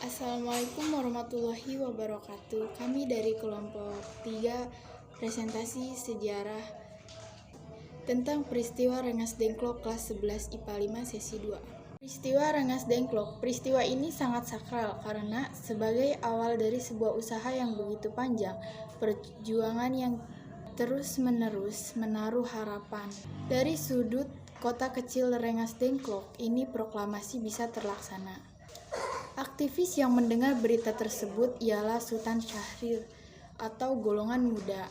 Assalamualaikum warahmatullahi wabarakatuh. Kami dari kelompok 3 presentasi sejarah tentang peristiwa Rengas Dengklok kelas 11 IPA 5 sesi 2. Peristiwa Rengas Dengklok. Peristiwa ini sangat sakral karena sebagai awal dari sebuah usaha yang begitu panjang, perjuangan yang terus-menerus menaruh harapan. Dari sudut kota kecil Rengas Dengklok ini proklamasi bisa terlaksana. Aktivis yang mendengar berita tersebut ialah Sultan Syahrir atau golongan muda.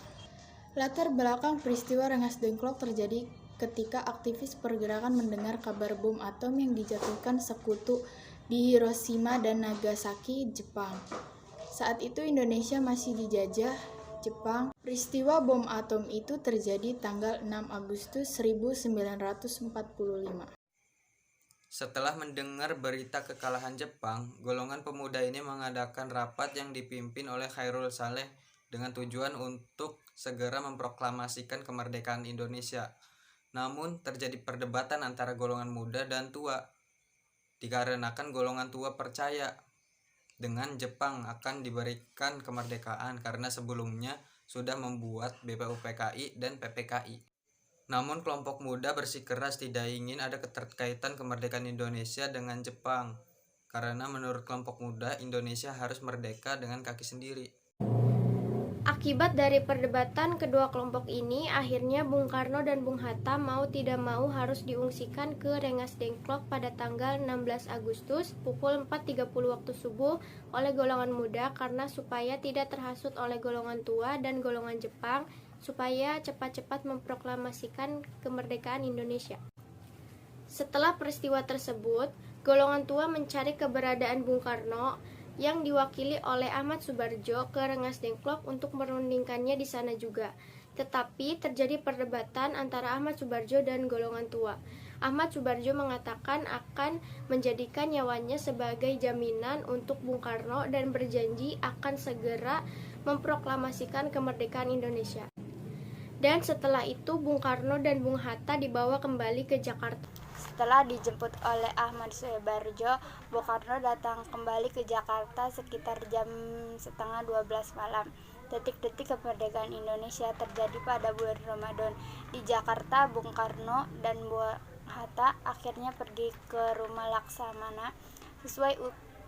Latar belakang peristiwa Rengas Dengklok terjadi ketika aktivis pergerakan mendengar kabar bom atom yang dijatuhkan sekutu di Hiroshima dan Nagasaki, Jepang. Saat itu Indonesia masih dijajah Jepang. Peristiwa bom atom itu terjadi tanggal 6 Agustus 1945. Setelah mendengar berita kekalahan Jepang, golongan pemuda ini mengadakan rapat yang dipimpin oleh Khairul Saleh dengan tujuan untuk segera memproklamasikan kemerdekaan Indonesia. Namun terjadi perdebatan antara golongan muda dan tua, dikarenakan golongan tua percaya dengan Jepang akan diberikan kemerdekaan karena sebelumnya sudah membuat BPUPKI dan PPKI. Namun kelompok muda bersikeras tidak ingin ada keterkaitan kemerdekaan Indonesia dengan Jepang, karena menurut kelompok muda Indonesia harus merdeka dengan kaki sendiri. Akibat dari perdebatan kedua kelompok ini, akhirnya Bung Karno dan Bung Hatta mau tidak mau harus diungsikan ke Rengas Dengklok pada tanggal 16 Agustus pukul 4.30 waktu subuh oleh golongan muda karena supaya tidak terhasut oleh golongan tua dan golongan Jepang supaya cepat-cepat memproklamasikan kemerdekaan Indonesia. Setelah peristiwa tersebut, golongan tua mencari keberadaan Bung Karno yang diwakili oleh Ahmad Subarjo ke Rengas Dengklok untuk merundingkannya di sana juga. Tetapi terjadi perdebatan antara Ahmad Subarjo dan golongan tua. Ahmad Subarjo mengatakan akan menjadikan nyawanya sebagai jaminan untuk Bung Karno dan berjanji akan segera memproklamasikan kemerdekaan Indonesia. Dan setelah itu Bung Karno dan Bung Hatta dibawa kembali ke Jakarta. Setelah dijemput oleh Ahmad Subarjo, Bung Karno datang kembali ke Jakarta sekitar jam setengah 12 malam. Detik-detik kemerdekaan Indonesia terjadi pada bulan Ramadan. Di Jakarta, Bung Karno dan Bung Hatta akhirnya pergi ke rumah Laksamana. Sesuai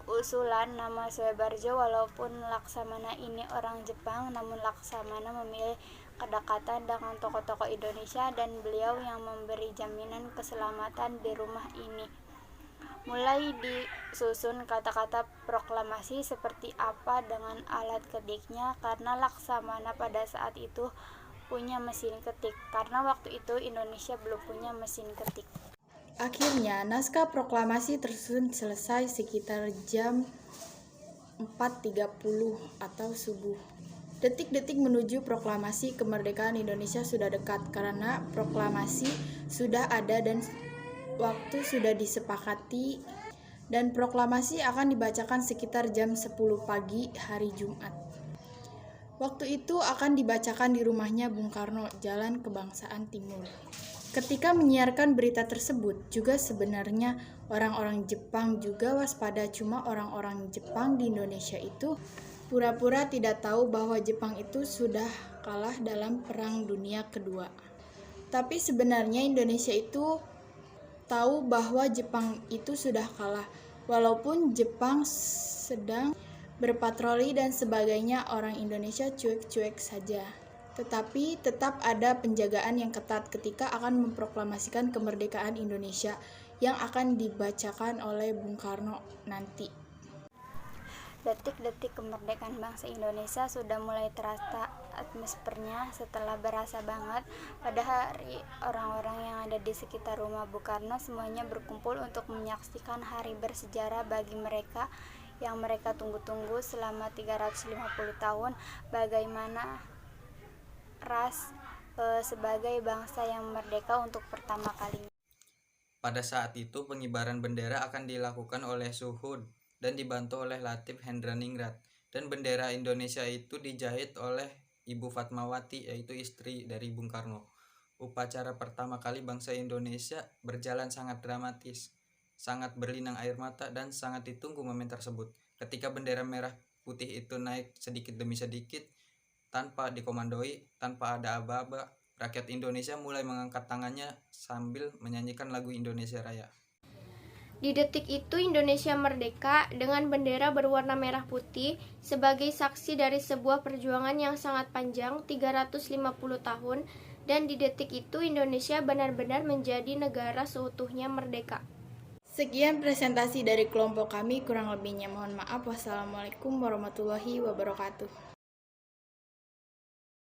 usulan nama Subarjo, walaupun Laksamana ini orang Jepang, namun Laksamana memilih kedekatan dengan tokoh-tokoh Indonesia dan beliau yang memberi jaminan keselamatan di rumah ini. Mulai disusun kata-kata proklamasi seperti apa dengan alat ketiknya karena Laksamana pada saat itu punya mesin ketik, karena waktu itu Indonesia belum punya mesin ketik. Akhirnya, naskah proklamasi tersusun selesai sekitar jam 4.30 atau subuh. Detik-detik menuju proklamasi kemerdekaan Indonesia sudah dekat karena proklamasi sudah ada dan waktu sudah disepakati, dan proklamasi akan dibacakan sekitar jam 10 pagi hari Jumat. Waktu itu akan dibacakan di rumahnya Bung Karno, Jalan Kebangsaan Timur. Ketika menyiarkan berita tersebut, juga sebenarnya orang-orang Jepang juga waspada, cuma orang-orang Jepang di Indonesia itu pura-pura tidak tahu bahwa Jepang itu sudah kalah dalam Perang Dunia Kedua. Tapi sebenarnya Indonesia itu tahu bahwa Jepang itu sudah kalah, walaupun Jepang sedang berpatroli dan sebagainya, orang Indonesia cuek-cuek saja. Tetapi tetap ada penjagaan yang ketat ketika akan memproklamasikan kemerdekaan Indonesia yang akan dibacakan oleh Bung Karno nanti. Detik-detik kemerdekaan bangsa Indonesia sudah mulai terasa atmosfernya setelah berasa banget. Pada hari, orang-orang yang ada di sekitar rumah Bung Karno semuanya berkumpul untuk menyaksikan hari bersejarah bagi mereka yang mereka tunggu-tunggu selama 350 tahun, bagaimana sebagai bangsa yang merdeka untuk pertama kalinya. Pada saat itu pengibaran bendera akan dilakukan oleh Suhud dan dibantu oleh Latif Hendraningrat, dan bendera Indonesia itu dijahit oleh Ibu Fatmawati, yaitu istri dari Bung Karno. Upacara pertama kali bangsa Indonesia berjalan sangat dramatis, sangat berlinang air mata, dan sangat ditunggu momen tersebut. Ketika bendera merah putih itu naik sedikit demi sedikit, tanpa dikomandoi, tanpa ada aba-aba, rakyat Indonesia mulai mengangkat tangannya sambil menyanyikan lagu Indonesia Raya. Di detik itu Indonesia merdeka dengan bendera berwarna merah putih sebagai saksi dari sebuah perjuangan yang sangat panjang 350 tahun, dan di detik itu Indonesia benar-benar menjadi negara seutuhnya merdeka. Sekian presentasi dari kelompok kami, kurang lebihnya mohon maaf. Wassalamualaikum warahmatullahi wabarakatuh.